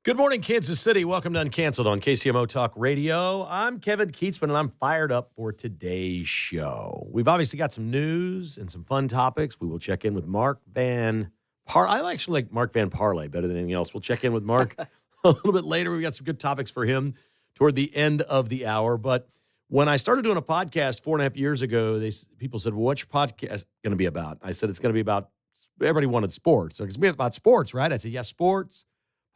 Good morning, Kansas City. Welcome to Uncanceled on KCMO Talk Radio. I'm Kevin Kietzman, and I'm fired up for today's show. We've obviously got some news and some fun topics. We will check in with Mark Van I actually like Mark Van Parlay better than anything else. We'll check in with Mark a little bit later. We've got some good topics for him toward the end of the hour. But when I started doing a podcast 4.5 years ago, people said, well, what's your podcast going to be about? I said, it's going to be about, everybody wanted sports. So it's going to be about sports, right? I said, yes, sports,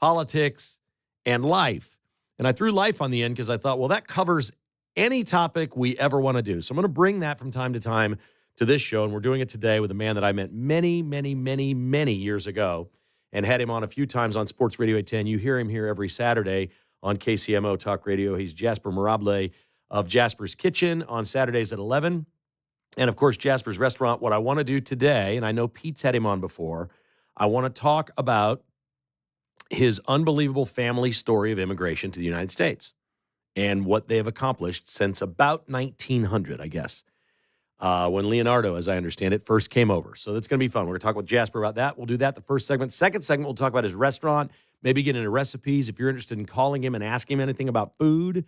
politics, and life. And I threw life on the end because I thought, well, that covers any topic we ever want to do. So I'm going to bring that from time to time to this show. And we're doing it today with a man that I met many, many, many, many years ago and had him on a few times on Sports Radio 810. You hear him here every Saturday on KCMO Talk Radio. He's Jasper Mirable of Jasper's Kitchen on Saturdays at 11. And, of course, Jasper's Restaurant. What I want to do today, and I know Pete's had him on before, I want to talk about his unbelievable family story of immigration to the United States and what they have accomplished since about 1900, I guess, when Leonardo, as I understand it, first came over. So that's going to be fun. We're going to talk with Jasper about that. We'll do that the first segment. Second segment, we'll talk about his restaurant, maybe get into recipes. If you're interested in calling him and asking him anything about food,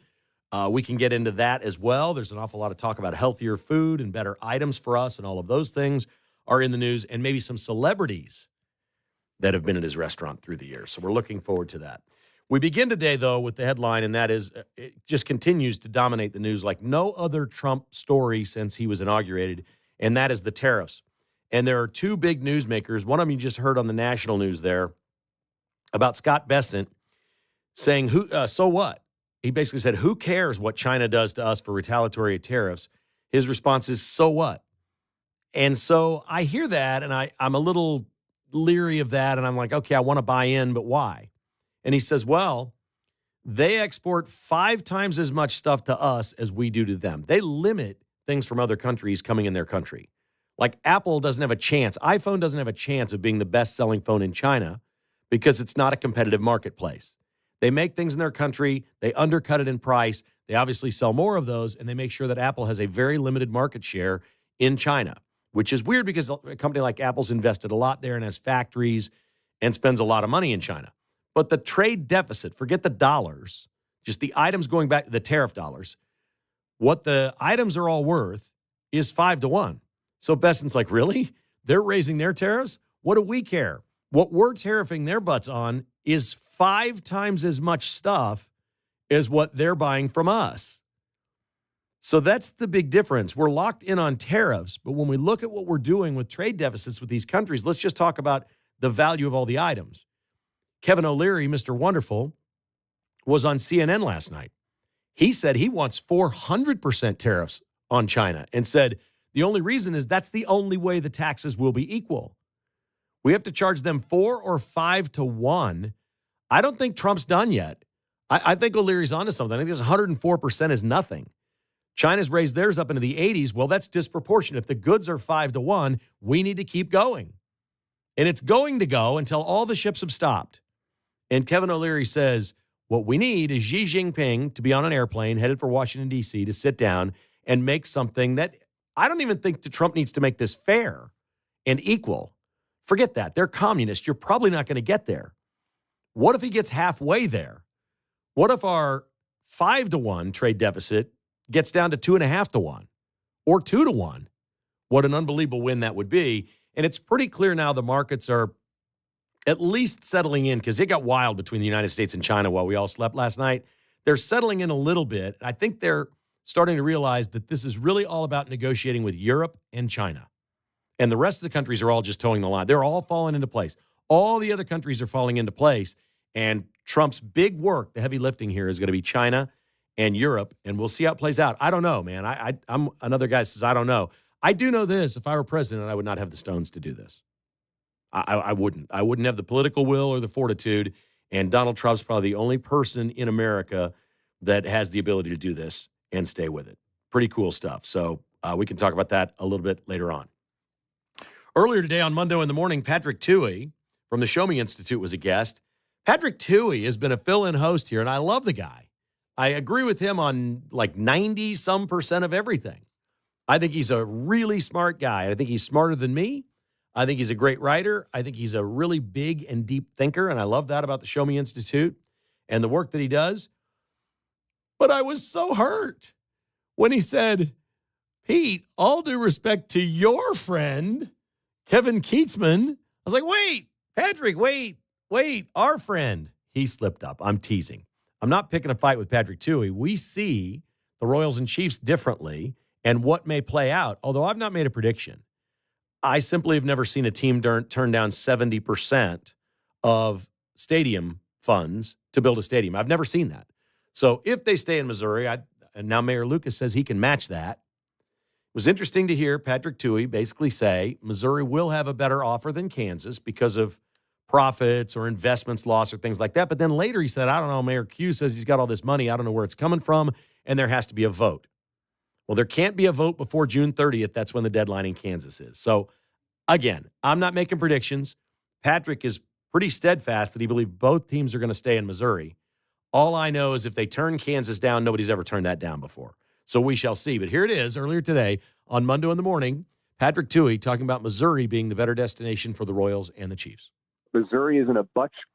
we can get into that as well. There's an awful lot of talk about healthier food and better items for us, and all of those things are in the news, and maybe some celebrities that have been at his restaurant through the years. So we're looking forward to that. We begin today, though, with the headline, and that is, it just continues to dominate the news like no other Trump story since he was inaugurated, and that is the tariffs. And there are two big newsmakers. One of them you just heard on the national news there about Scott Bessent saying, so what? He basically said, who cares what China does to us for retaliatory tariffs? His response is, so what? And so I hear that, and I'm a little leery of that, and I'm like, okay, I want to buy in, but why? And he says, well, they export 5 times as much stuff to us as we do to them. They limit things from other countries coming in their country. Like Apple doesn't have a chance. iPhone doesn't have a chance of being the best-selling phone in China because it's not a competitive marketplace. They make things in their country. They undercut it in price. They obviously sell more of those, and they make sure that Apple has a very limited market share in China, which is weird because a company like Apple's invested a lot there and has factories and spends a lot of money in China. But the trade deficit, forget the dollars, just the items going back, the tariff dollars, what the items are all worth is 5-1. So Bessent's like, really? They're raising their tariffs? What do we care? What we're tariffing their butts on is 5 times as much stuff as what they're buying from us. So that's the big difference. We're locked in on tariffs, but when we look at what we're doing with trade deficits with these countries, let's just talk about the value of all the items. Kevin O'Leary, Mr. Wonderful, was on CNN last night. He said he wants 400% tariffs on China and said the only reason is that's the only way the taxes will be equal. We have to charge them 4 or 5-1. I don't think Trump's done yet. I think O'Leary's onto something. I think this 104% is nothing. China's raised theirs up into the 80s. Well, that's disproportionate. If the goods are 5-1, we need to keep going. And it's going to go until all the ships have stopped. And Kevin O'Leary says, what we need is Xi Jinping to be on an airplane headed for Washington, D.C., to sit down and make something that I don't even think that Trump needs to make this fair and equal. Forget that. They're communists. You're probably not going to get there. What if he gets halfway there? What if our 5-1 trade deficit gets down to 2.5-1 or 2-1? What an unbelievable win that would be. And it's pretty clear now the markets are at least settling in because it got wild between the United States and China while we all slept last night. They're settling in a little bit. I think they're starting to realize that this is really all about negotiating with Europe and China. And the rest of the countries are all just towing the line. They're all falling into place. All the other countries are falling into place. And Trump's big work, the heavy lifting here, is going to be China and Europe. And we'll see how it plays out. I don't know, man. I'm another guy that says, I don't know. I do know this. If I were president, I would not have the stones to do this. I wouldn't. I wouldn't have the political will or the fortitude. And Donald Trump's probably the only person in America that has the ability to do this and stay with it. Pretty cool stuff. So we can talk about that a little bit later on. Earlier today on Monday in the morning, Patrick Tuohy from the Show Me Institute was a guest. Patrick Tuohy has been a fill-in host here, and I love the guy. I agree with him on like 90-some% of everything. I think he's a really smart guy. I think he's smarter than me. I think he's a great writer. I think he's a really big and deep thinker, and I love that about the Show Me Institute. and the work that he does. But I was so hurt when he said, Pete, all due respect to your friend, Kevin Kietzman. I was like, wait, Patrick, wait, our friend. He slipped up. I'm teasing. I'm not picking a fight with Patrick Tuohy. We see the Royals and Chiefs differently and what may play out, although I've not made a prediction. I simply have never seen a team turn down 70% of stadium funds to build a stadium. I've never seen that. So if they stay in Missouri, and now Mayor Lucas says he can match that. It was interesting to hear Patrick Tuohy basically say Missouri will have a better offer than Kansas because of profits or investments lost or things like that. But then later he said, I don't know, Mayor Q says he's got all this money. I don't know where it's coming from, and there has to be a vote. Well, there can't be a vote before June 30th. That's when the deadline in Kansas is. So, again, I'm not making predictions. Patrick is pretty steadfast that he believes both teams are going to stay in Missouri. All I know is if they turn Kansas down, nobody's ever turned that down before. So we shall see. But here it is, earlier today on Monday in the morning, Patrick Tuohy talking about Missouri being the better destination for the Royals and the Chiefs. Missouri is in a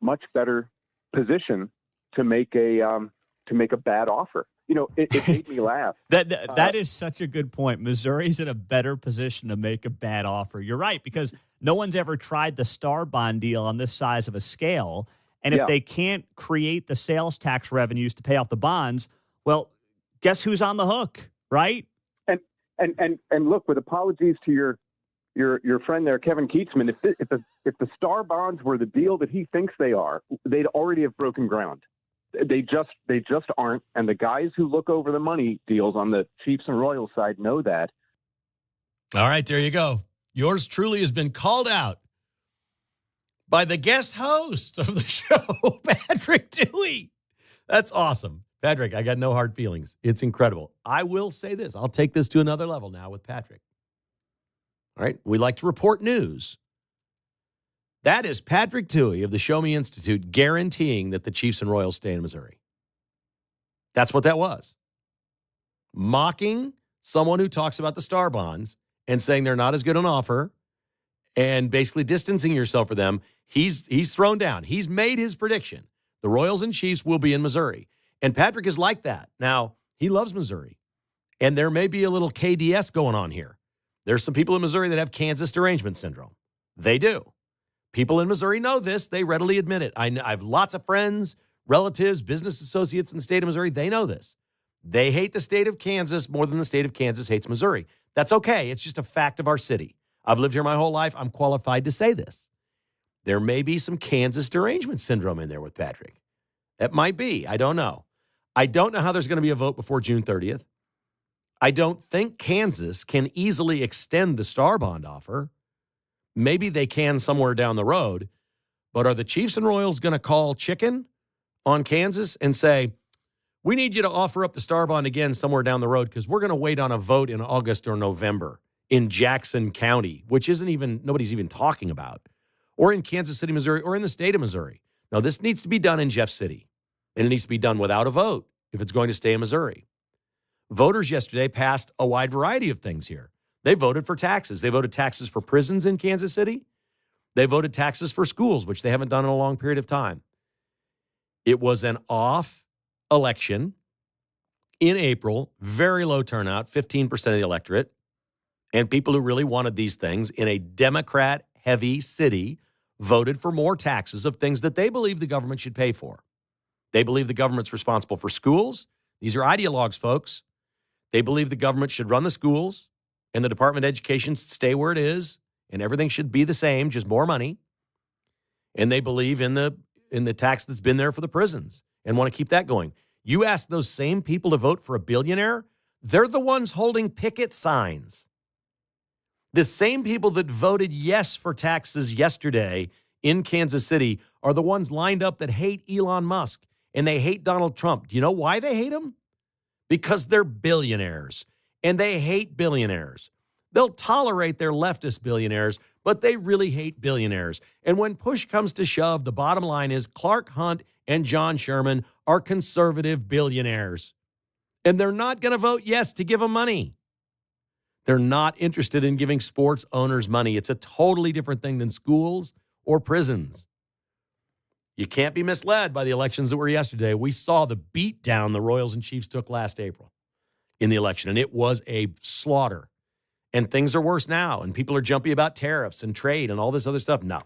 much better position to make a bad offer. You know, it made me laugh. That is such a good point. Missouri's in a better position to make a bad offer. You're right, because no one's ever tried the Star Bond deal on this size of a scale. And if they can't create the sales tax revenues to pay off the bonds, well, guess who's on the hook, right? And look, with apologies to your friend there, Kevin Kietzman, if the Star Bonds were the deal that he thinks they are, they'd already have broken ground. They just aren't. And the guys who look over the money deals on the Chiefs and Royals side know that. All right, there you go. Yours truly has been called out by the guest host of the show, Patrick Tuohy. That's awesome. Patrick, I got no hard feelings. It's incredible. I will say this. I'll take this to another level now with Patrick. All right, we like to report news. That is Patrick Tuohy of the Show Me Institute guaranteeing that the Chiefs and Royals stay in Missouri. That's what that was. Mocking someone who talks about the Star Bonds and saying they're not as good an offer and basically distancing yourself from them. He's thrown down. He's made his prediction. The Royals and Chiefs will be in Missouri. And Patrick is like that. Now, he loves Missouri. And there may be a little KDS going on here. There's some people in Missouri that have Kansas derangement syndrome. They do. People in Missouri know this. They readily admit it. I have lots of friends, relatives, business associates in the state of Missouri. They know this. They hate the state of Kansas more than the state of Kansas hates Missouri. That's okay. It's just a fact of our city. I've lived here my whole life. I'm qualified to say this. There may be some Kansas derangement syndrome in there with Patrick. That might be. I don't know. I don't know how there's going to be a vote before June 30th. I don't think Kansas can easily extend the Star Bond offer. Maybe they can somewhere down the road. But are the Chiefs and Royals going to call chicken on Kansas and say, we need you to offer up the Star Bond again somewhere down the road because we're going to wait on a vote in August or November in Jackson County, which nobody's even talking about, or in Kansas City, Missouri, or in the state of Missouri. No, this needs to be done in Jeff City, and it needs to be done without a vote if it's going to stay in Missouri. Voters yesterday passed a wide variety of things here. They voted for taxes. They voted taxes for prisons in Kansas City. They voted taxes for schools, which they haven't done in a long period of time. It was an off election in April, very low turnout, 15% of the electorate, and people who really wanted these things in a Democrat-heavy city voted for more taxes of things that they believe the government should pay for. They believe the government's responsible for schools. These are ideologues, folks. They believe the government should run the schools and the Department of Education stay where it is and everything should be the same, just more money. And they believe in the tax that's been there for the prisons and want to keep that going. You ask those same people to vote for a billionaire, they're the ones holding picket signs. The same people that voted yes for taxes yesterday in Kansas City are the ones lined up that hate Elon Musk and they hate Donald Trump. Do you know why they hate him? Because they're billionaires and they hate billionaires. They'll tolerate their leftist billionaires, but they really hate billionaires. And when push comes to shove, the bottom line is Clark Hunt and John Sherman are conservative billionaires. And they're not going to vote yes to give them money. They're not interested in giving sports owners money. It's a totally different thing than schools or prisons. You can't be misled by the elections that were yesterday. We saw the beat down the Royals and Chiefs took last April in the election, and it was a slaughter. And things are worse now, and people are jumpy about tariffs and trade and all this other stuff. No,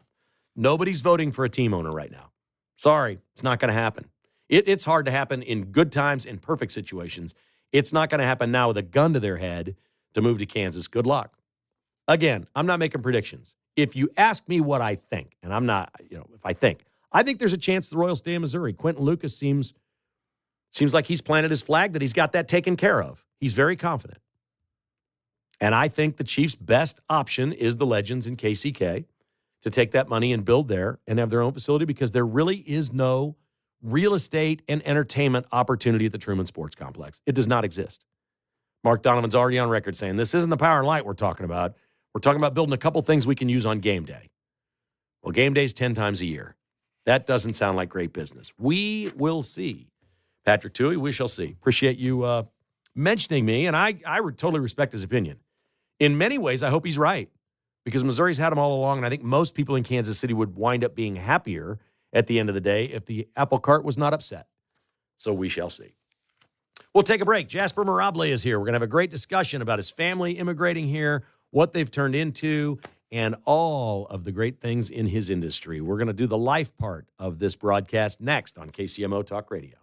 nobody's voting for a team owner right now. Sorry, it's not going to happen. It's hard to happen in good times, in perfect situations. It's not going to happen now with a gun to their head to move to Kansas. Good luck. Again, I'm not making predictions. If you ask me what I think, and I'm not, if I think there's a chance the Royals stay in Missouri. Quentin Lucas seems like he's planted his flag, that he's got that taken care of. He's very confident. And I think the Chiefs' best option is the Legends in KCK to take that money and build there and have their own facility, because there really is no real estate and entertainment opportunity at the Truman Sports Complex. It does not exist. Mark Donovan's already on record saying this isn't the power and light we're talking about. We're talking about building a couple things we can use on game day. Well, game day is 10 times a year. That doesn't sound like great business. We will see. Patrick Toohey, we shall see. Appreciate you mentioning me, and I totally respect his opinion. In many ways, I hope he's right, because Missouri's had him all along, and I think most people in Kansas City would wind up being happier at the end of the day if the apple cart was not upset. So we shall see. We'll take a break. Jasper Mirable is here. We're going to have a great discussion about his family immigrating here, what they've turned into, and all of the great things in his industry. We're going to do the life part of this broadcast next on KCMO Talk Radio.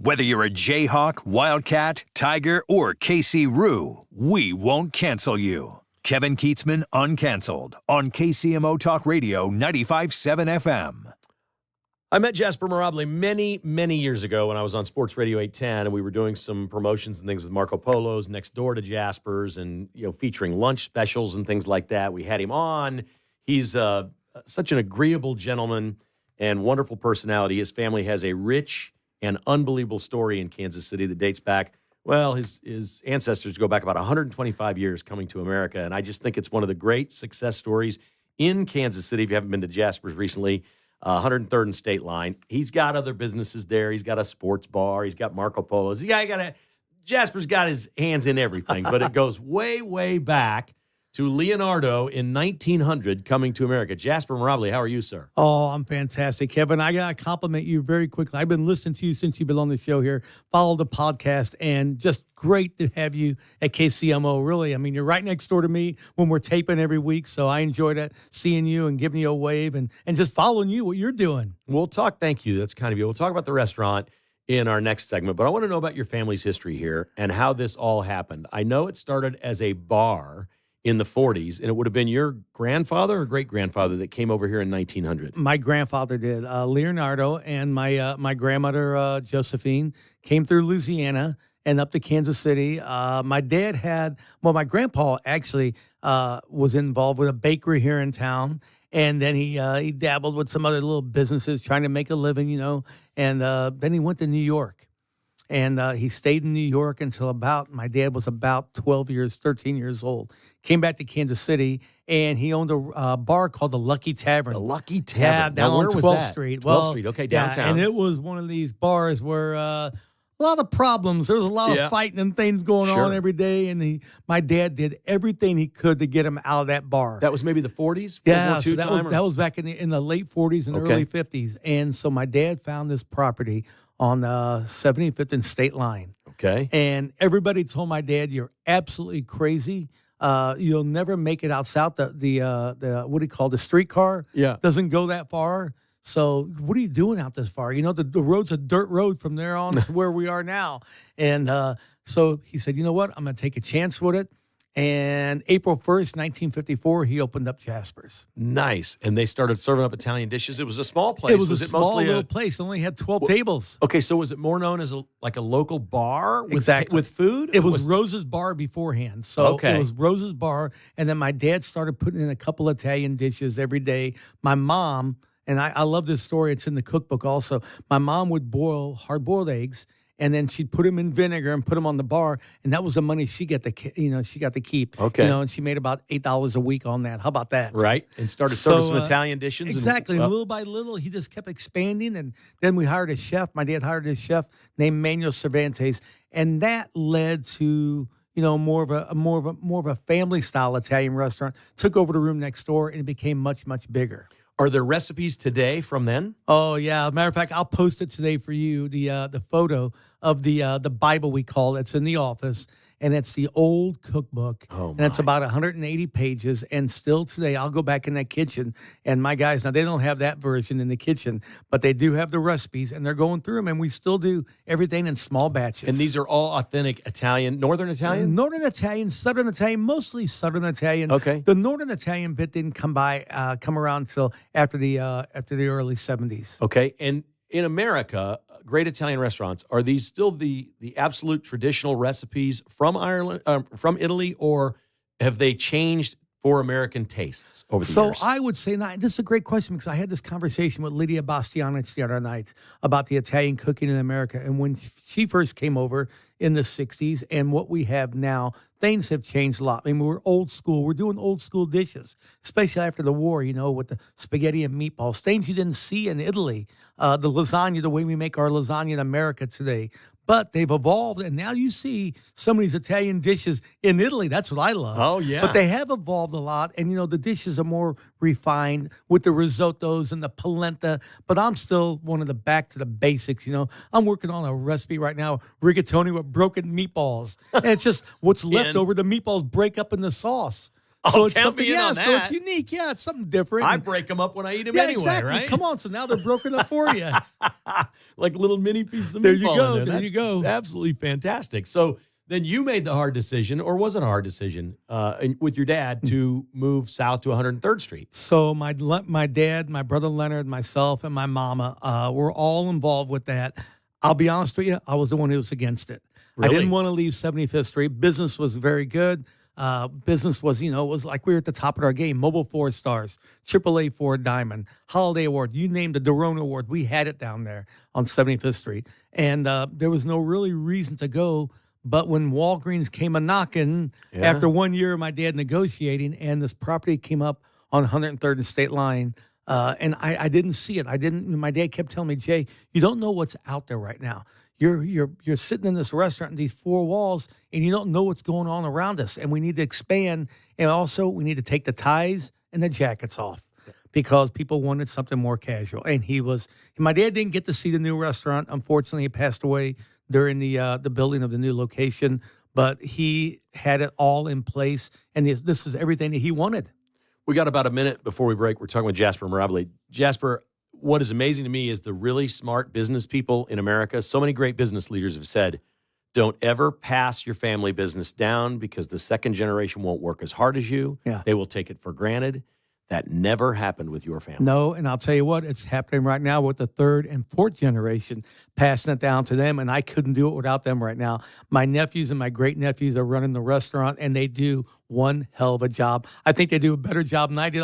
Whether you're a Jayhawk, Wildcat, Tiger, or KC Roo, we won't cancel you. Kevin Kietzman, Uncanceled, on KCMO Talk Radio 95.7 FM. I met Jasper Mirabile many, many years ago when I was on Sports Radio 810, and we were doing some promotions and things with Marco Polo's next door to Jasper's, and featuring lunch specials and things like that. We had him on. He's such an agreeable gentleman and wonderful personality. His family has a rich and unbelievable story in Kansas City that dates back. Well, his ancestors go back about 125 years coming to America, and I just think it's one of the great success stories in Kansas City. If you haven't been to Jasper's recently, 103rd and State Line. He's got other businesses there. He's got a sports bar. He's got Marco Polo's. Jasper's got his hands in everything, but it goes way, way back to Leonardo in 1900 coming to America. Jasper Mirabile, how are you, sir? Oh, I'm fantastic, Kevin. I got to compliment you very quickly. I've been listening to you since you've been on the show here, follow the podcast, and just great to have you at KCMO, really. I mean, you're right next door to me when we're taping every week, so I enjoy that, seeing you and giving you a wave and just following you, what you're doing. We'll talk, thank you, that's kind of you. We'll talk about the restaurant in our next segment, but I want to know about your family's history here and how this all happened. I know it started as a bar in the 40s, and it would have been your grandfather or great-grandfather that came over here in 1900. My grandfather did. Leonardo and my grandmother, Josephine, came through Louisiana and up to Kansas City. My grandpa actually was involved with a bakery here in town, and then he dabbled with some other little businesses trying to make a living, and then he went to New York. And he stayed in New York until my dad was about 13 years old. Came back to Kansas City, and he owned a bar called the Lucky Tavern. The Lucky Tavern. Yeah, down on 12th Street. 12th Street, okay, downtown. Yeah, and it was one of these bars where a lot of problems. There was a lot of fighting and things going on every day, and my dad did everything he could to get him out of that bar. That was maybe the 40s? Yeah, so that was back in the late 40s and early 50s. And so my dad found this property on 75th and State Line. Okay. And everybody told my dad, "You're absolutely crazy. You'll never make it out south. The what do you call the streetcar? Yeah. Doesn't go that far. So what are you doing out this far? The road's a dirt road from there on to where we are now." And so he said, "You know what? I'm going to take a chance with it." And April 1st, 1954, he opened up Jasper's. Nice. And they started serving up Italian dishes. It was a small place. It was a small little place. It only had 12 tables. Okay, so was it more known as like a local bar with food? It was Rose's Bar beforehand. So it was Rose's Bar. And then my dad started putting in a couple Italian dishes every day. My mom, and I love this story. It's in the cookbook also. My mom would boil hard-boiled eggs, and then she'd put them in vinegar and put them on the bar, and that was the money she got to keep. Okay, and she made about $8 a week on that. How about that? Right, and started serving some Italian dishes. Exactly, and little by little, he just kept expanding, and then we hired a chef. My dad hired a chef named Manuel Cervantes, and that led to more of a family style Italian restaurant. Took over the room next door, and it became much, much bigger. Are there recipes today from then? Oh yeah, as a matter of fact, I'll post it today for you. The photo of the Bible we call it. It's in the office, and it's the old cookbook. Oh, and it's about 180 pages. And still today, I'll go back in that kitchen, and my guys, now they don't have that version in the kitchen, but they do have the recipes, and they're going through them, and we still do everything in small batches. And these are all authentic Italian, Northern Italian? Northern Italian, Southern Italian, mostly Southern Italian. Okay. The Northern Italian bit didn't come around until after the early 70s. Okay, and in America, great Italian restaurants, are these still the absolute traditional recipes from Ireland, from Italy, or have they changed for American tastes over the years? So I would say not. This is a great question because I had this conversation with Lydia Bastianich the other night about the Italian cooking in America. And when she first came over in the 60s and what we have now, things have changed a lot. I mean, we're old school. We're doing old school dishes, especially after the war, with the spaghetti and meatballs, things you didn't see in Italy. The lasagna, the way we make our lasagna in America today. But they've evolved, and now you see some of these Italian dishes in Italy. That's what I love. Oh, yeah. But they have evolved a lot, and, the dishes are more refined with the risottos and the polenta. But I'm still one of the back to the basics, I'm working on a recipe right now, rigatoni with broken meatballs. And it's just what's left over, the meatballs break up in the sauce. So it's count something, me in on so it's that. unique. Yeah, it's something different. I break them up when I eat them yeah, anyway, exactly. right? Come on. So now they're broken up for you. Like little mini pieces of There you meatball go, in there. there you go. Absolutely fantastic. So then you made the hard decision, or was it a hard decision, with your dad to move south to 103rd Street? So my dad, my brother Leonard, myself, and my mama were all involved with that. I'll be honest with you, I was the one who was against it. I Really? didn't want to leave 75th Street. Business was very good. Business was, it was like we were at the top of our game. Mobile 4 stars, AAA 4 Diamond, Holiday Award, you named the Dorona Award. We had it down there on 75th Street. And there was no really reason to go. But when Walgreens came a knocking after 1 year of my dad negotiating, and this property came up on 103rd and State Line, and I didn't see it. My dad kept telling me, Jay, you don't know what's out there right now. You're sitting in this restaurant in these 4 walls, and you don't know what's going on around us. And we need to expand, and also we need to take the ties and the jackets off because people wanted something more casual. And my dad didn't get to see the new restaurant. Unfortunately, he passed away during the building of the new location, but he had it all in place, and this is everything that he wanted. We got about a minute before we break. We're talking with Jasper Mirabile. Jasper, what is amazing to me is the really smart business people in America. So many great business leaders have said, don't ever pass your family business down because the second generation won't work as hard as you. Yeah. They will take it for granted. That never happened with your family. No, and I'll tell you what, it's happening right now with the third and fourth generation, passing it down to them, and I couldn't do it without them right now. My nephews and my great-nephews are running the restaurant, and they do one hell of a job. I think they do a better job than I did.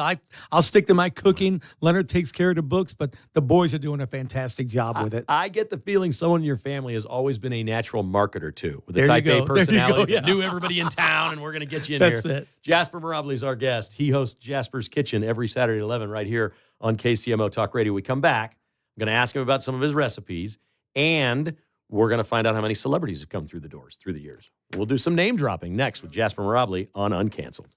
I'll stick to my cooking. Leonard takes care of the books, but the boys are doing a fantastic job with it. I get the feeling someone in your family has always been a natural marketer, too, with a There you type A go. There you personality go, that knew everybody in town, and we're going to get you in That's here. it. Jasper Mirabile is our guest. He hosts Jasper's Kitchen every Saturday at 11 right here on KCMO Talk Radio. We come back. I'm going to ask him about some of his recipes, and we're going to find out how many celebrities have come through the doors through the years. We'll do some name dropping next with Jasper Mirabile on Uncanceled.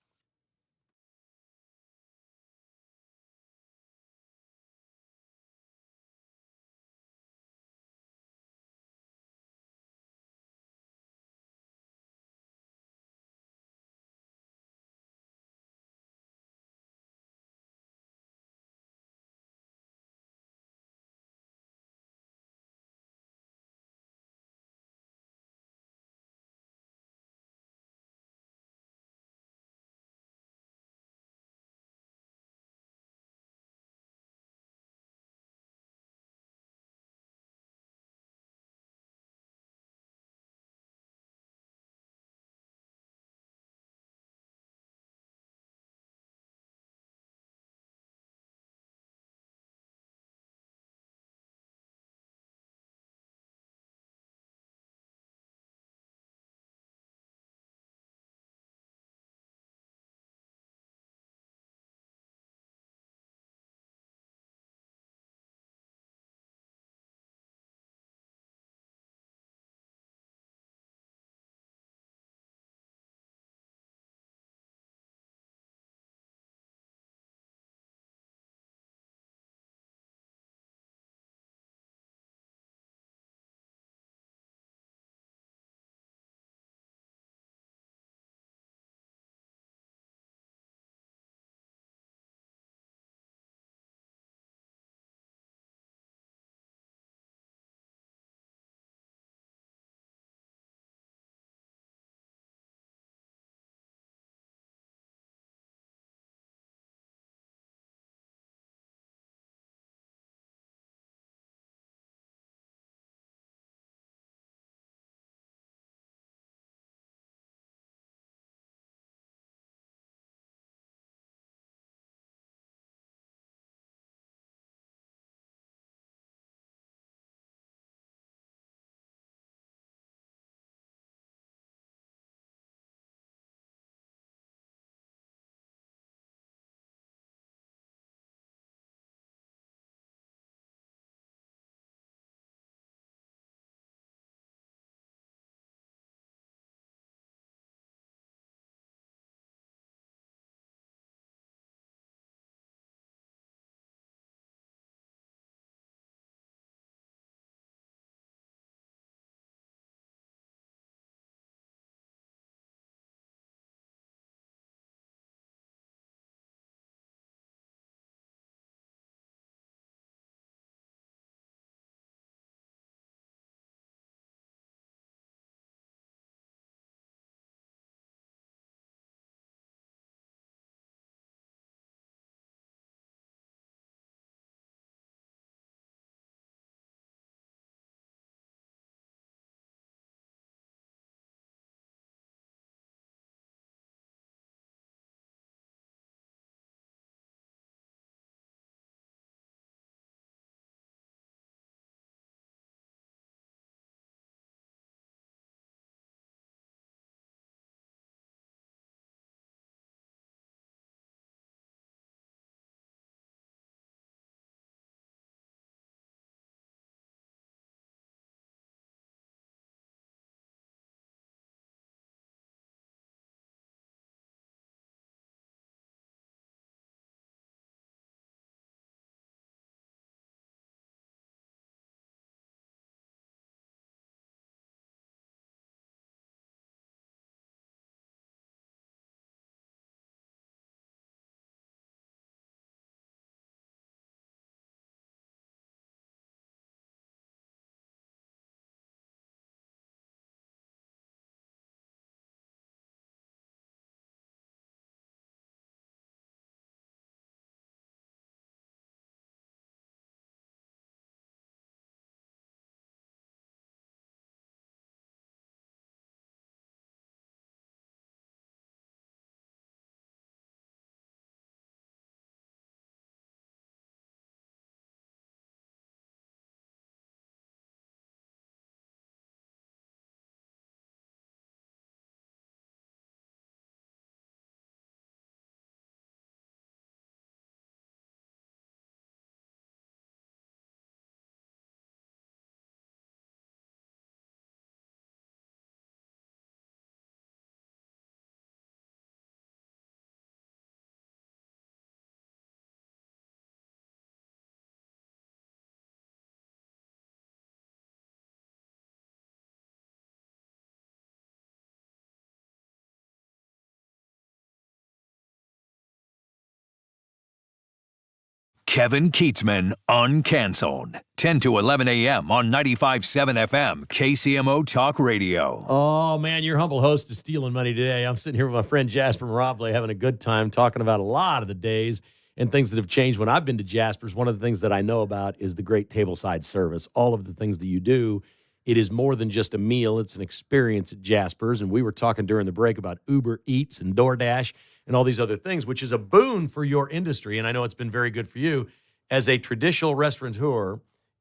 Kevin Kietzman, Uncanceled. 10 to 11 a.m. on 95.7 FM, KCMO Talk Radio. Oh, man, your humble host is stealing money today. I'm sitting here with my friend Jasper Robley having a good time talking about a lot of the days and things that have changed. When I've been to Jasper's, one of the things that I know about is the great tableside service. All of the things that you do, it is more than just a meal. It's an experience at Jasper's. And we were talking during the break about Uber Eats and DoorDash and all these other things, which is a boon for your industry. And I know it's been very good for you. As a traditional restaurateur,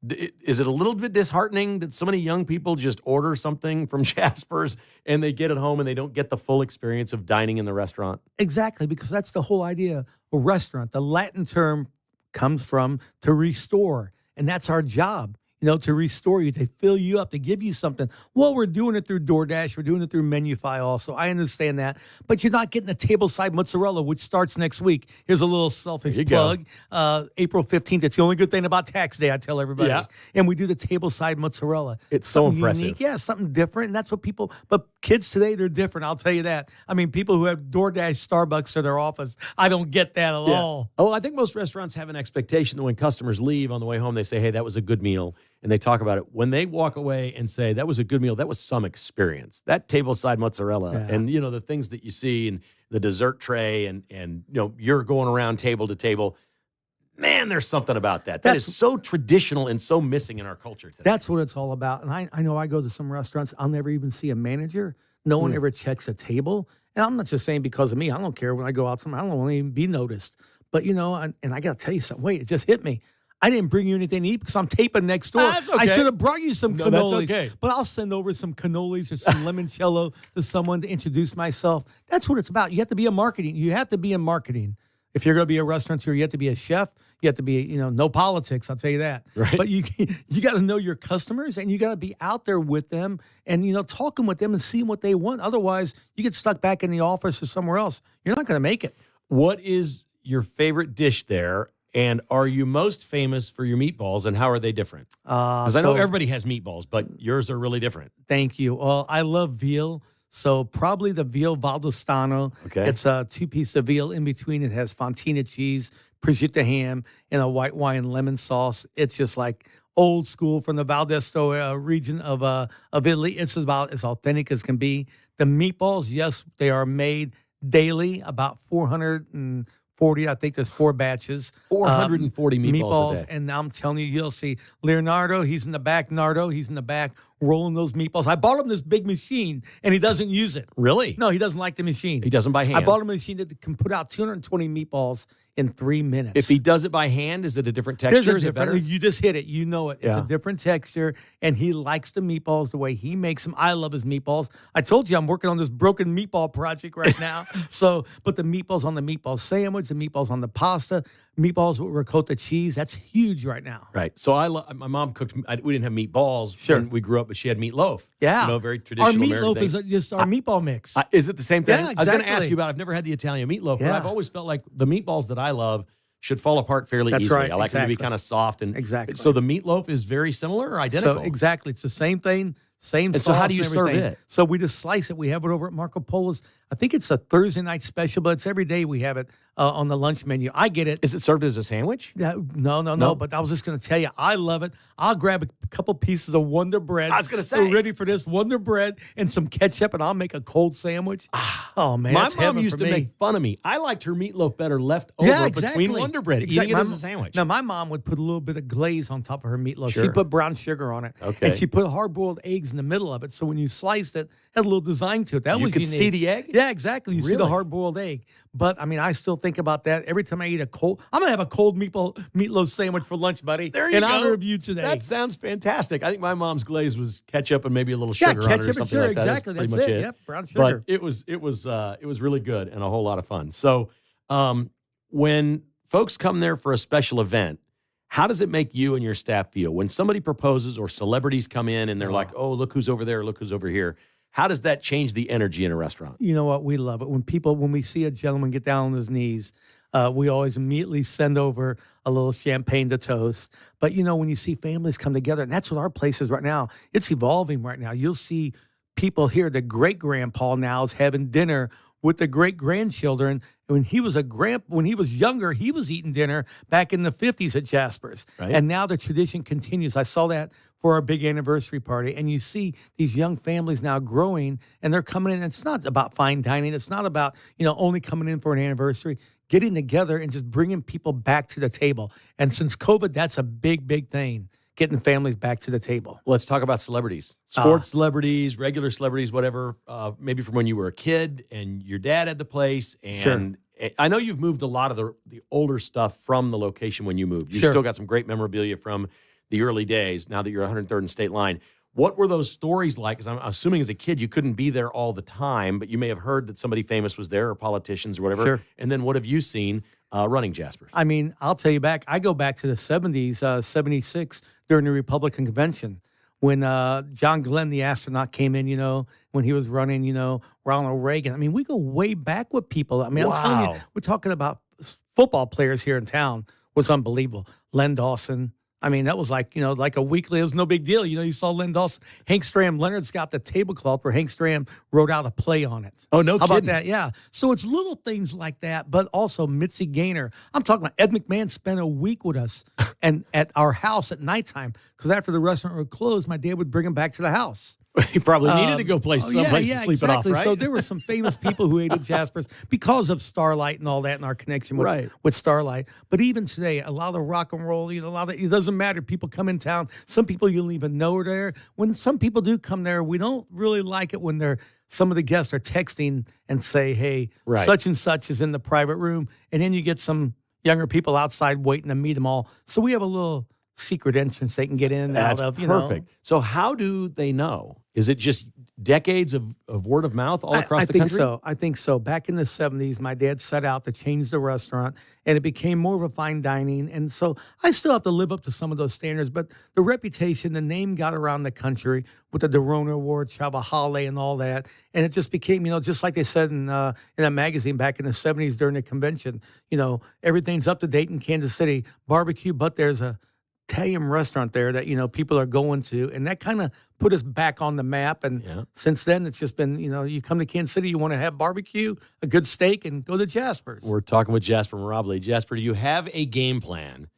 is it a little bit disheartening that so many young people just order something from Jasper's and they get it home and they don't get the full experience of dining in the restaurant? Exactly, because that's the whole idea of a restaurant. The Latin term comes from to restore, and that's our job. To restore you, to fill you up, to give you something. Well, we're doing it through DoorDash. We're doing it through Menufy also. I understand that. But you're not getting a tableside mozzarella, which starts next week. Here's a little selfish plug. April 15th. It's the only good thing about tax day, I tell everybody. Yeah. And we do the tableside mozzarella. It's so impressive. Unique. Yeah, something different. And that's what people, but kids today, they're different. I'll tell you that. I mean, people who have DoorDash Starbucks to their office, I don't get that at all. Oh, I think most restaurants have an expectation that when customers leave on the way home, they say, hey, that was a good meal. And they talk about it. When they walk away and say, that was a good meal, that was some experience. That tableside mozzarella and, the things that you see in the dessert tray and you're going around table to table. Man, there's something about that. That is so traditional and so missing in our culture today. That's what it's all about. And I know I go to some restaurants, I'll never even see a manager. No one ever checks a table. And I'm not just saying because of me. I don't care when I go out somewhere. I don't want to even be noticed. But, and I got to tell you something. Wait, it just hit me. I didn't bring you anything to eat because I'm taping next door. That's okay. I should have brought you some cannolis. That's okay. But I'll send over some cannolis or some limoncello to someone to introduce myself. That's what it's about. You have to be You have to be in marketing. If you're going to be a restaurateur, you have to be a chef. You have to be, no politics. I'll tell you that. Right. But you got to know your customers and you got to be out there with them and, talking with them and seeing what they want. Otherwise, you get stuck back in the office or somewhere else. You're not going to make it. What is your favorite dish there? And are you most famous for your meatballs, and how are they different? Because I know everybody has meatballs, but yours are really different. Thank you. Well, I love veal, so probably the veal valdostano. Okay. It's a 2-piece of veal. In between, it has fontina cheese, prosciutto ham, and a white wine lemon sauce. It's just like old school from the Valdesto region of Italy. It's about as authentic as can be. The meatballs, yes, they are made daily, about 440. I think there's 4 batches. 440 meatballs a day. And I'm telling you, you'll see Leonardo, he's in the back. Nardo, he's in the back rolling those meatballs. I bought him this big machine, and he doesn't use it. Really? No, he doesn't like the machine. He doesn't by hand? I bought him a machine that can put out 220 meatballs in 3 minutes. If he does it by hand, is it a different texture? Is it better? You just hit it. You know it. It's a different texture, and he likes the meatballs the way he makes them. I love his meatballs. I told you I'm working on this broken meatball project right now. But the meatballs on the meatball sandwich, the meatballs on the pasta, meatballs with ricotta cheese, that's huge right now. Right. So my mom cooked, we didn't have meatballs when we grew up, but she had meatloaf. Yeah. Very traditional Our American meatloaf thing. is just our meatball mix. Is it the same thing? Yeah, I was going to exactly. ask you about, I've never had the Italian meatloaf, but I've always felt like the meatballs that I love should fall apart fairly That's easily. right, I like them to be exactly. kind of soft. Exactly. So the meatloaf is very similar or identical? So exactly. It's the same thing, same sauce. So how do you and serve everything. it? So we just slice it. We have it over at Marco Polo's. I think it's a Thursday night special, but it's every day we have it on the lunch menu. I get it. Is it served as a sandwich? Yeah, no. But I was just going to tell you, I love it. I'll grab a couple pieces of Wonder Bread. I was going to say. We're ready for this Wonder Bread and some ketchup, and I'll make a cold sandwich. Oh, man. My that's mom heaven used for to me. make fun of me. I liked her meatloaf better left over between Wonder Bread, eating it as a sandwich. Now, my mom would put a little bit of glaze on top of her meatloaf. Sure. She put brown sugar on it. Okay. And she put hard-boiled eggs in the middle of it. So when you sliced it, it had a little design to it. That You was could unique. see the egg? Yeah, exactly. You see the Really? hard-boiled egg. But, I mean, I still think about that. Every time I eat I'm going to have a cold meatloaf sandwich for lunch, buddy. There you in go. honor of you today. That sounds fantastic. I think my mom's glaze was ketchup and maybe a little sugar on it or ketchup and something sugar. like that. Exactly. That's That's pretty it. much Yep, brown sugar. But it was really good and a whole lot of fun. So when folks come there for a special event, how does it make you and your staff feel when somebody proposes or celebrities come in and they're like, oh, look who's over there, look who's over here? How does that change the energy in a restaurant? You know what? We love it. When we see a gentleman get down on his knees, we always immediately send over a little champagne to toast. But, when you see families come together, and that's what our place is right now, it's evolving right now. You'll see people here, the great-grandpa now is having dinner with the great grandchildren. When he was when he was younger, he was eating dinner back in the 50s at Jasper's. Right. And now the tradition continues. I saw that for our big anniversary party. And you see these young families now growing, and they're coming in. It's not about fine dining. It's not about, only coming in for an anniversary, getting together and just bringing people back to the table. And since COVID, that's a big, big thing, getting families back to the table. Let's talk about celebrities, sports celebrities, regular celebrities, whatever, maybe from when you were a kid and your dad had the place. And I know you've moved a lot of the older stuff from the location when you moved. You've still got some great memorabilia from the early days, now that you're 103rd and State Line. What were those stories like? Because I'm assuming as a kid you couldn't be there all the time, but you may have heard that somebody famous was there or politicians or whatever. Sure. And then what have you seen running Jasper's? I mean, I'll tell you I go back to the 70s, 76, during the Republican convention when John Glenn, the astronaut, came in, when he was running, Ronald Reagan. I mean, we go way back with people. I mean, I'm telling you, we're talking about football players here in town. Was unbelievable. Len Dawson. I mean, that was like, like a weekly, it was no big deal. You saw Len Dawson, Hank Stram, Leonard's got the tablecloth where Hank Stram wrote out a play on it. Oh, no kidding. How about that? Yeah. So it's little things like that, but also Mitzi Gaynor. I'm talking about Ed McMahon spent a week with us and at our house at nighttime, because after the restaurant would close, my dad would bring him back to the house. He probably needed to go someplace to sleep it off, right? So there were some famous people who ate at Jasper's because of Starlight and all that and our connection with Starlight. But even today, a lot of rock and roll, a lot of it doesn't matter. People come in town. Some people you don't even know are there. When some people do come there, we don't really like it when some of the guests are texting and say, hey, such and such is in the private room. And then you get some younger people outside waiting to meet them all. So we have a little secret entrance they can get in and out of. Perfect. So how do they know? Is it just decades of word of mouth all across the country? I think so. Back in the 70s, my dad set out to change the restaurant, and it became more of a fine dining. And so I still have to live up to some of those standards, but the reputation, the name got around the country with the Dorona Award, Chava Hale, and all that. And it just became, just like they said in a magazine back in the 70s during the convention, everything's up to date in Kansas City. Barbecue, but there's a Italian restaurant there that, people are going to. And that kind of put us back on the map. And since then, it's just been, you come to Kansas City, you want to have barbecue, a good steak, and go to Jasper's. We're talking with Jasper Mirabile. Jasper, do you have a game plan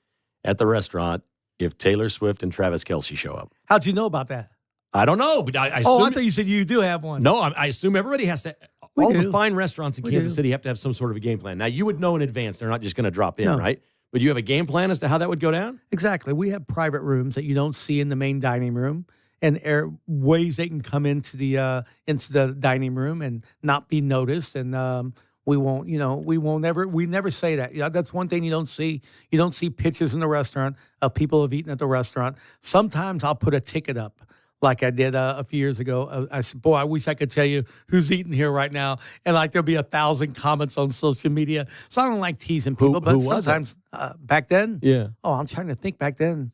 at the restaurant if Taylor Swift and Travis Kelce show up? How'd you know about that? I don't know, but I assume... I thought you said you do have one. No, I assume everybody has to... All the fine restaurants in Kansas City have to have some sort of a game plan. Now, you would know in advance. They're not just going to drop in, right? But you have a game plan as to how that would go down? Exactly. We have private rooms that you don't see in the main dining room, and ways they can come into the dining room and not be noticed. And we never say that. That's one thing you don't see. You don't see pictures in the restaurant of people have eaten at the restaurant. Sometimes I'll put a ticket up, like I did a few years ago. I said, boy, I wish I could tell you who's eating here right now. And there'll be 1,000 comments on social media. So I don't like teasing people. But sometimes back then, I'm trying to think back then.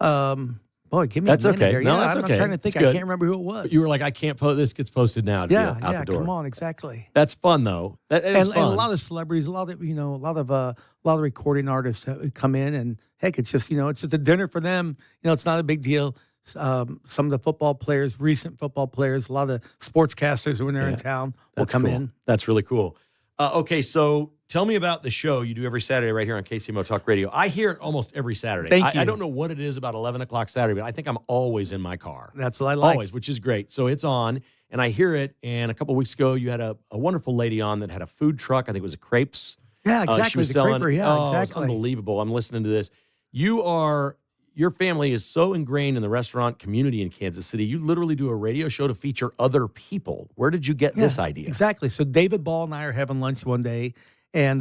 Boy, give me a minute here. No, that's okay. I'm trying to think. I can't remember who it was. But you were like, I can't post this. Gets posted now. To out the door. Come on, exactly. That's fun though. That is fun. And a lot of celebrities, a lot of recording artists that come in, and heck, it's just it's just a dinner for them. It's not a big deal. Some of the football players, recent football players, a lot of sportscasters when they're in town will come in. That's really cool. Okay, so tell me about the show you do every Saturday right here on KCMO Talk Radio. I hear it almost every Saturday. Thank you. I don't know what it is about 11 o'clock Saturday, but I think I'm always in my car. That's what I like. Always, which is great. So it's on, and I hear it, and a couple weeks ago, you had a wonderful lady on that had a food truck. I think it was a crepes. Yeah, exactly. She was the selling. creper, exactly. It's unbelievable. I'm listening to this. Your family is so ingrained in the restaurant community in Kansas City. You literally do a radio show to feature other people. Where did you get this idea? Exactly. So David Ball and I are having lunch one day, and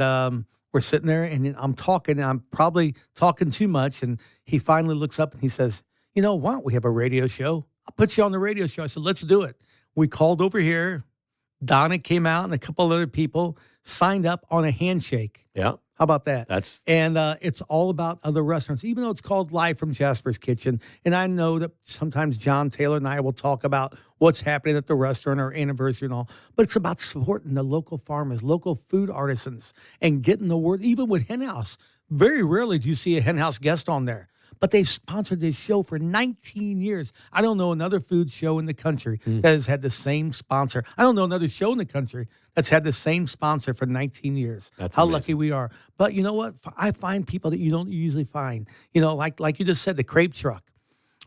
we're sitting there, and I'm talking, and I'm probably talking too much, and he finally looks up and he says, why don't we have a radio show? I'll put you on the radio show. I said, let's do it. We called over here. Donna came out, and a couple other people signed up on a handshake. Yeah. How about that? And it's all about other restaurants, even though it's called Live from Jasper's Kitchen. And I know that sometimes John Taylor and I will talk about what's happening at the restaurant or anniversary and all, but it's about supporting the local farmers, local food artisans, and getting the word, even with Hen House. Very rarely do you see a Hen House guest on there. but they've sponsored this show for 19 years. I don't know another food show in the country that has had the same sponsor. I don't know another show in the country that's had the same sponsor for 19 years. That's how amazing. lucky we are. But you know what? I find people that you don't usually find. Like you just said, the crepe truck.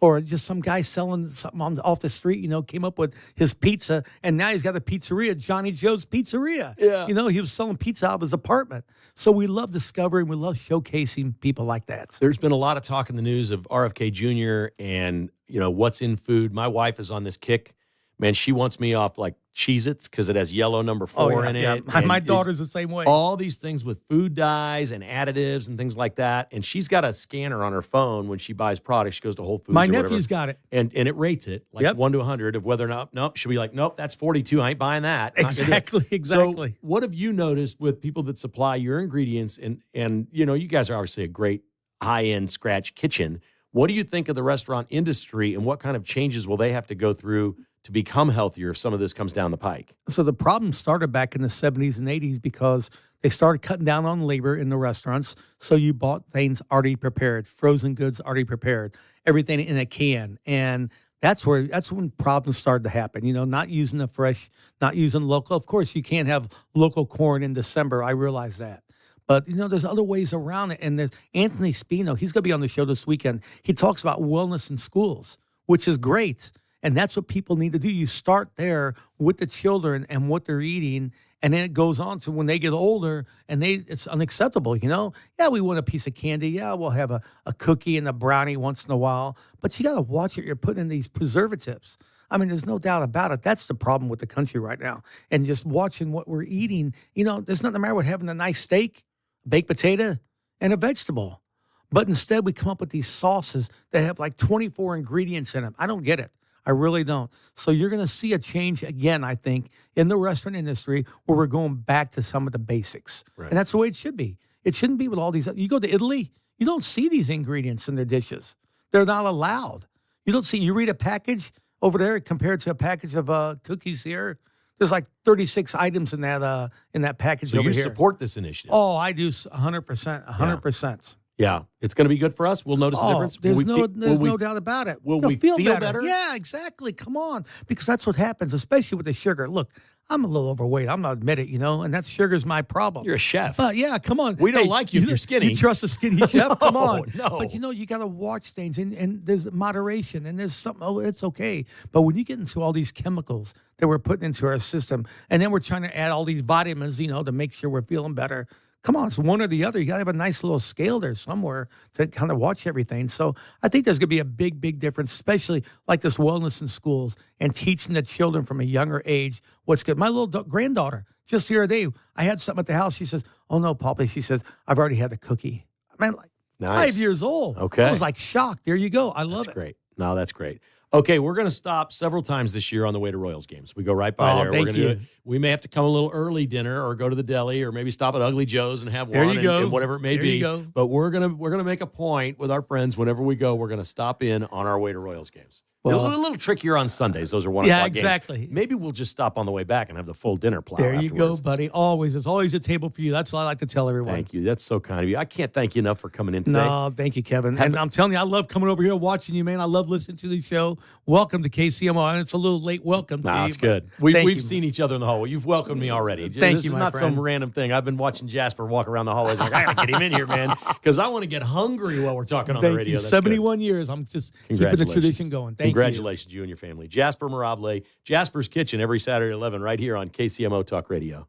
Or just some guy selling something off the street, came up with his pizza, and now he's got a pizzeria, Johnny Joe's Pizzeria. Yeah. He was selling pizza out of his apartment. So we love discovering, we love showcasing people like that. There's been a lot of talk in the news of RFK Jr. and, what's in food. My wife is on this kick. Man, she wants me off like Cheez-Its because it has yellow number 4 in it. Yeah. My daughter's the same way. All these things with food dyes and additives and things like that. And she's got a scanner on her phone when she buys products. She goes to Whole Foods. My or nephew's whatever, got it. and it rates it like 1 to 100 of whether or not. Nope. She'll be like, nope, that's 42. I ain't buying that. Not gonna do it. Exactly. So what have you noticed with people that supply your ingredients? And you guys are obviously a great high-end scratch kitchen. What do you think of the restaurant industry, and what kind of changes will they have to go through to become healthier if some of this comes down the pike? So the problem started back in the 70s and 80s because they started cutting down on labor in the restaurants. So you bought things already prepared, frozen goods already prepared, everything in a can. And that's when problems started to happen, not using the fresh, not using local. Of course, you can't have local corn in December. I realize that. But, there's other ways around it. And there's Anthony Spino. He's going to be on the show this weekend. He talks about wellness in schools, which is great. And that's what people need to do. You start there with the children and what they're eating, and then it goes on to when they get older and it's unacceptable, Yeah, we want a piece of candy. Yeah, we'll have a cookie and a brownie once in a while. But you got to watch what you're putting in these preservatives. I mean, there's no doubt about it. That's the problem with the country right now. And just watching what we're eating, there's nothing the matter with having a nice steak, baked potato, and a vegetable. But instead, we come up with these sauces that have like 24 ingredients in them. I don't get it. I really don't. So you're going to see a change again, I think, in the restaurant industry where we're going back to some of the basics. Right. And that's the way it should be. It shouldn't be with all these. You go to Italy, you don't see these ingredients in their dishes. They're not allowed. You read a package over there compared to a package of cookies here. There's like 36 items in that package over you here. Support this initiative? Oh, I do 100%. 100%. Yeah, it's going to be good for us. We'll notice the difference. There's no doubt about it. Will we feel better? Yeah, exactly. Come on. Because that's what happens, especially with the sugar. Look, I'm a little overweight. I'm not admit it, and that sugar's my problem. You're a chef. But yeah, come on. We don't like you if you're skinny. You trust a skinny chef? Come on. No. But you got to watch things, and there's moderation, and there's something, it's okay. But when you get into all these chemicals that we're putting into our system, and then we're trying to add all these vitamins, to make sure we're feeling better. Come on, it's one or the other. You got to have a nice little scale there somewhere to kind of watch everything. So I think there's going to be a big, big difference, especially like this wellness in schools and teaching the children from a younger age what's good. My little granddaughter, just the other day, I had something at the house. She says, "Oh, no, Poppy." She says, "I've already had the cookie." I mean, like Nice. 5 years old. Okay. I was like shocked. There you go. I love That's it. great. No, that's great. Okay, we're going to stop several times this year on the way to Royals games. We go right by there. Thank we're you. Do it. We may have to come a little early dinner or go to the deli or maybe stop at Ugly Joe's and have There one you go. and whatever it may There be. you go. But we're gonna make a point with our friends whenever we go. We're going to stop in on our way to Royals games. Well, a little trickier on Sundays. Those are 1 Yeah, o'clock exactly. games. Maybe we'll just stop on the way back and have the full dinner plow There you go, afterwards. buddy. Always. There's always a table for you. That's what I like to tell everyone. Thank you. That's so kind of you. I can't thank you enough for coming in today. No, thank you, Kevin. And I'm telling you, I love coming over here, watching you, man. I love listening to the show. Welcome to KCMO. And it's a little late welcome to you. It's but good. thank We've you, seen each other in the hallway. You've welcomed me already. Thank This you, is my not friend. some random thing. I've been watching Jasper walk around the hallways. Like, I got to get him in here, man, because I want to get hungry while we're talking on the Thank radio. you. That's 71 years. I'm just keeping the Congratulations. tradition going. Thank you. Congratulations, you and your family. Jasper Mirable, Jasper's Kitchen, every Saturday at 11 right here on KCMO Talk Radio.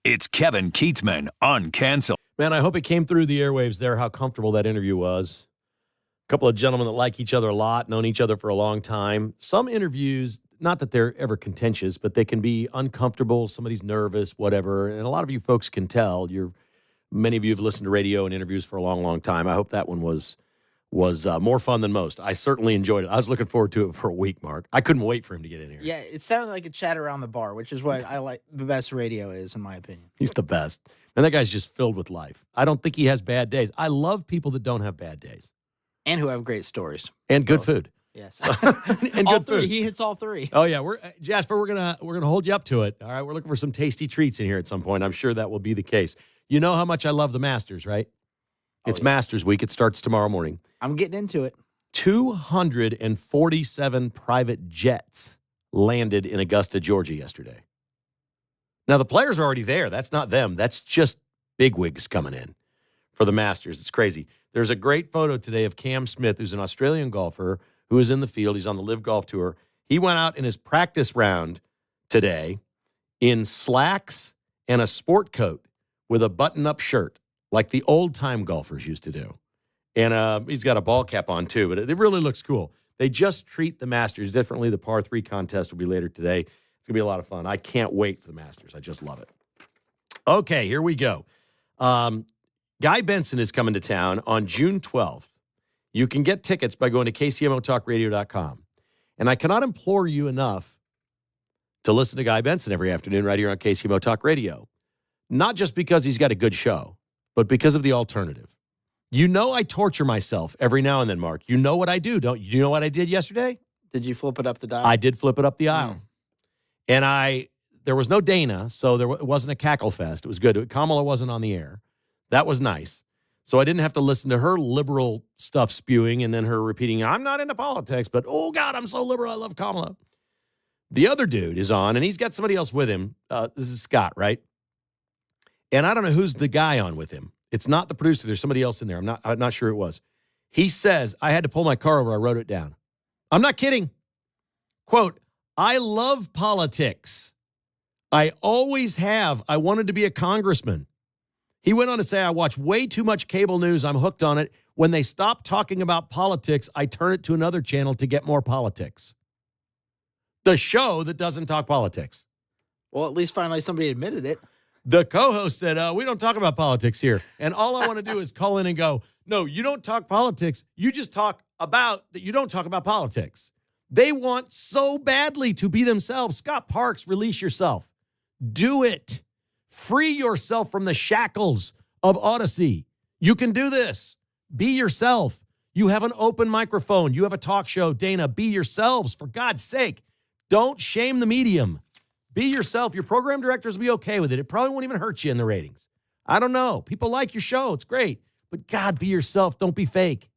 It's Kevin Kietzman, Uncanceled. Man, I hope it came through the airwaves there how comfortable that interview was. A couple of gentlemen that like each other a lot, known each other for a long time. Some interviews, not that they're ever contentious, but they can be uncomfortable. Somebody's nervous, whatever. And a lot of you folks can tell. Many of you have listened to radio and interviews for a long, long time. I hope that one was more fun than most. I certainly enjoyed it. I was looking forward to it for a week, Mark. I couldn't wait for him to get in here. Yeah, it sounded like a chat around the bar, which is what I like. The best radio is, in my opinion. He's the best. And that guy's just filled with life. I don't think he has bad days. I love people that don't have bad days. And who have great stories. And good food. Yes. And all good three. food. He hits all three. Oh yeah, Jasper, we're gonna hold you up to it. All right, we're looking for some tasty treats in here at some point. I'm sure that will be the case. You know how much I love the Masters, right? It's Masters Week. It starts tomorrow morning. I'm getting into it. 247 private jets landed in Augusta, Georgia yesterday. Now the players are already there. That's not them. That's just bigwigs coming in for the Masters. It's crazy. There's a great photo today of Cam Smith, who's an Australian golfer who is in the field. He's on the Live Golf Tour. He went out in his practice round today in slacks and a sport coat with a button-up shirt, like the old-time golfers used to do. And he's got a ball cap on, too, but it really looks cool. They just treat the Masters differently. The par 3 contest will be later today. It's going to be a lot of fun. I can't wait for the Masters. I just love it. Okay, here we go. Guy Benson is coming to town on June 12th. You can get tickets by going to KCMOTalkRadio.com. And I cannot implore you enough to listen to Guy Benson every afternoon right here on KCMO Talk Radio. Not just because he's got a good show, but because of the alternative. You know I torture myself every now and then, Mark. You know what I do, don't you? Do you know what I did yesterday? Did you flip it up the dial? I did flip it up the aisle. And there was no Dana, so it wasn't a cackle fest. It was good. Kamala wasn't on the air. That was nice. So I didn't have to listen to her liberal stuff spewing and then her repeating, I'm not into politics, but oh, God, I'm so liberal. I love Kamala. The other dude is on, and he's got somebody else with him. This is Scott, right? And I don't know who's the guy on with him. It's not the producer. There's somebody else in there. I'm not sure it was. He says, I had to pull my car over. I wrote it down. I'm not kidding. Quote, I love politics. I always have. I wanted to be a congressman. He went on to say, I watch way too much cable news. I'm hooked on it. When they stop talking about politics, I turn it to another channel to get more politics. The show that doesn't talk politics. Well, at least finally somebody admitted it. The co-host said, we don't talk about politics here. And all I want to do is call in and go, no, you don't talk politics. You just talk about that. You don't talk about politics. They want so badly to be themselves. Scott Parks, release yourself. Do it. Free yourself from the shackles of Odyssey. You can do this. Be yourself. You have an open microphone. You have a talk show. Dana, be yourselves. For God's sake, don't shame the medium. Be yourself. Your program directors will be okay with it. It probably won't even hurt you in the ratings. I don't know. People like your show. It's great. But God, be yourself. Don't be fake.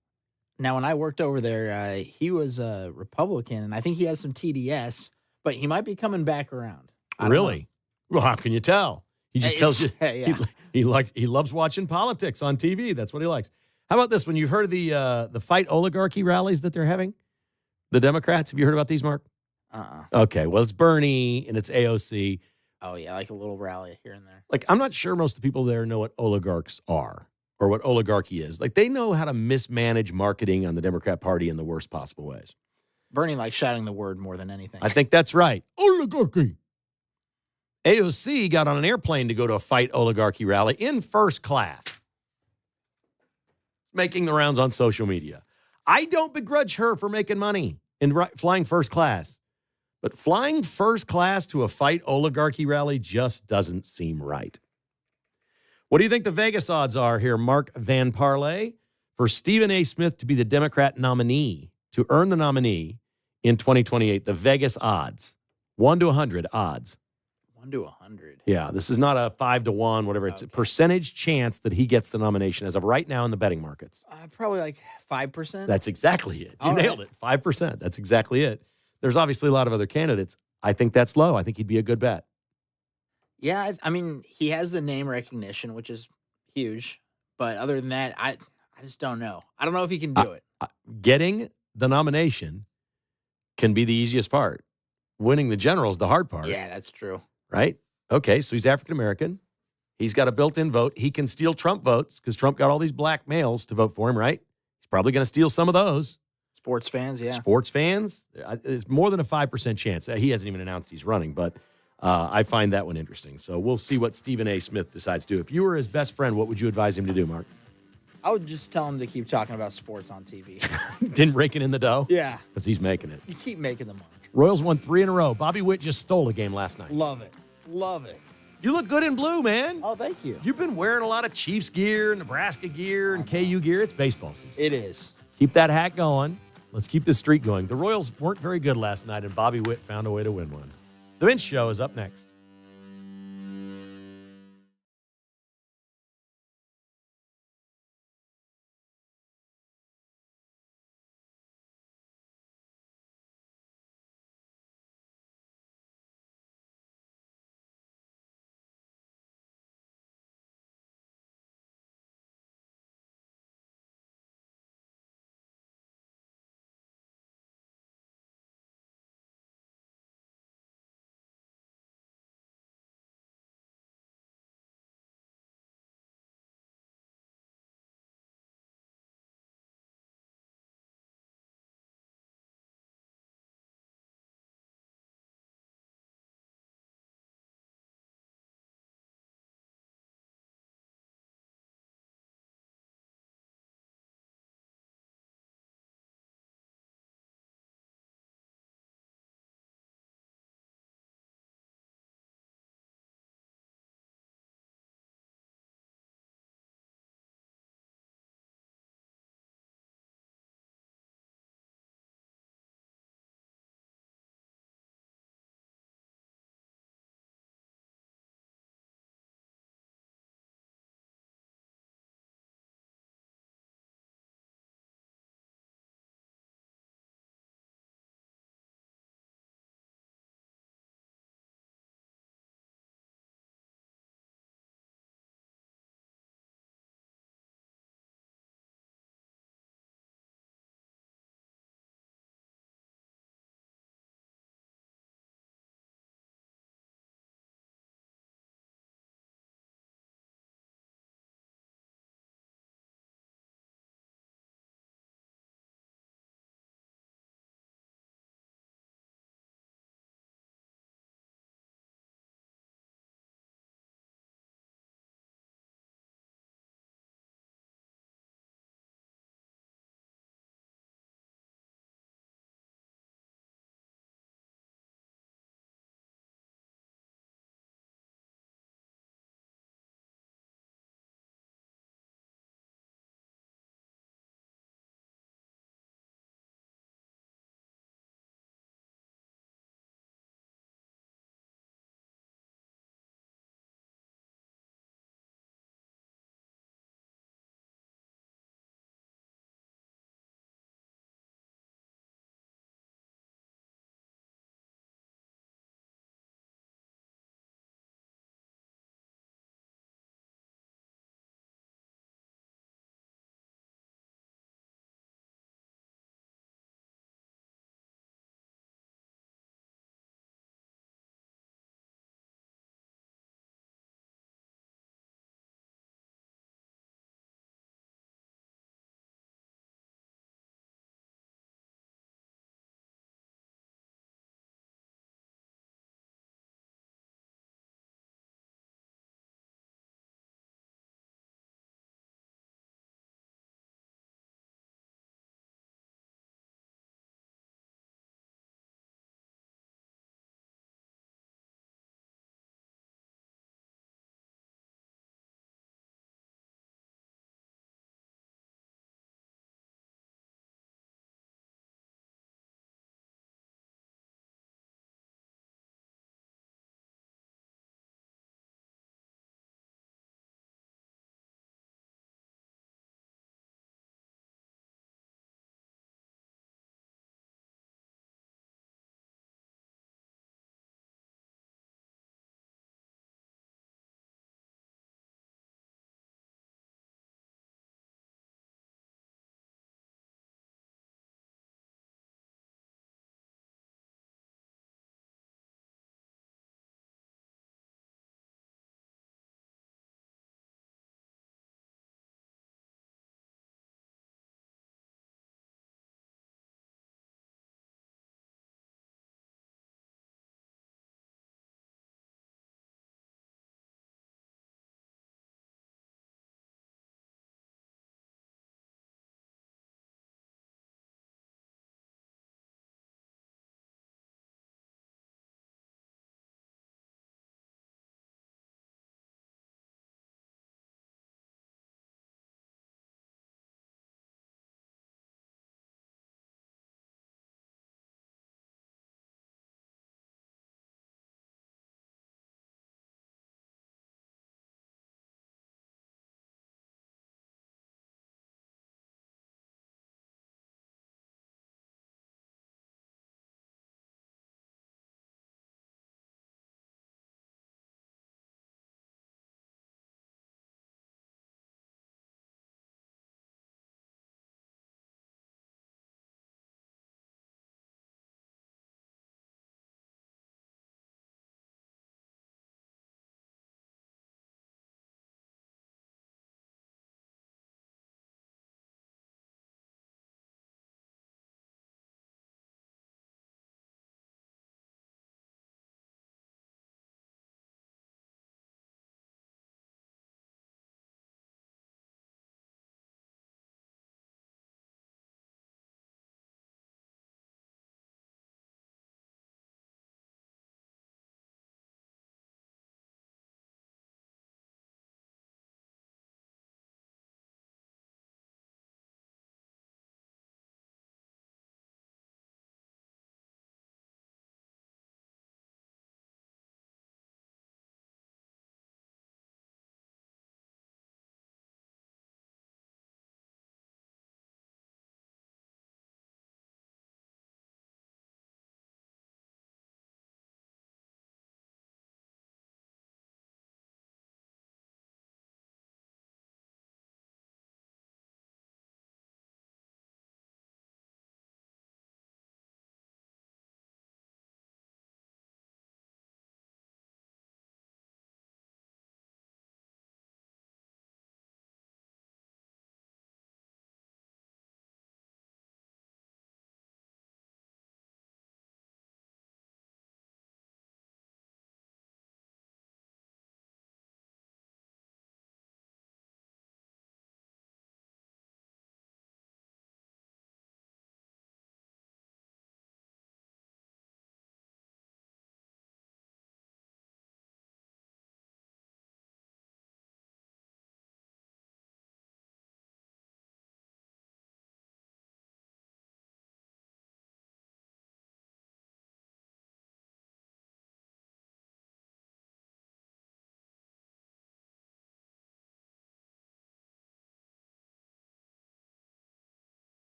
Now, when I worked over there, he was a Republican, and I think he has some TDS, but he might be coming back around. Really? Well, how can you tell? He just tells you yeah. he loves watching politics on TV. That's what he likes. How about this one? You've heard of the fight oligarchy rallies that they're having? The Democrats? Have you heard about these, Mark? Okay, well, it's Bernie and it's AOC. Oh, yeah, like a little rally here and there. Like, I'm not sure most of the people there know what oligarchs are or what oligarchy is. Like, they know how to mismanage marketing on the Democrat Party in the worst possible ways. Bernie likes shouting the word more than anything. I think that's right. Oligarchy. AOC got on an airplane to go to a fight oligarchy rally in first class, making the rounds on social media. I don't begrudge her for making money and flying first class. But flying first class to a fight oligarchy rally just doesn't seem right. What do you think the Vegas odds are here, Mark Van Parlay, for Stephen A. Smith to be the Democrat nominee, to earn the nominee in 2028? The Vegas odds, 1 to 100 odds. 1 to 100. Yeah, this is not a 5 to 1, whatever. It's a percentage chance that he gets the nomination as of right now in the betting markets. Probably like 5%. That's exactly it. You nailed it. 5%. That's exactly it. There's obviously a lot of other candidates. I think that's low. I think he'd be a good bet. Yeah, I mean, he has the name recognition, which is huge. But other than that, I just don't know. I don't know if he can do it. Getting the nomination can be the easiest part. Winning the general is the hard part. Yeah, that's true. Right? Okay, so he's African-American. He's got a built-in vote. He can steal Trump votes because Trump got all these black males to vote for him, right? He's probably going to steal some of those. Sports fans, yeah. Sports fans, there's more than a 5% chance. He hasn't even announced he's running, but I find that one interesting. So we'll see what Stephen A. Smith decides to do. If you were his best friend, what would you advise him to do, Mark? I would just tell him to keep talking about sports on TV. Didn't raking in the dough? Yeah. Because he's making it. You keep making the money. Royals won 3 in a row. Bobby Witt just stole a game last night. Love it. Love it. You look good in blue, man. Oh, thank you. You've been wearing a lot of Chiefs gear, Nebraska gear, and KU gear. It's baseball season. It is. Keep that hat going. Let's keep this streak going. The Royals weren't very good last night, and Bobby Witt found a way to win one. The Vince Show is up next.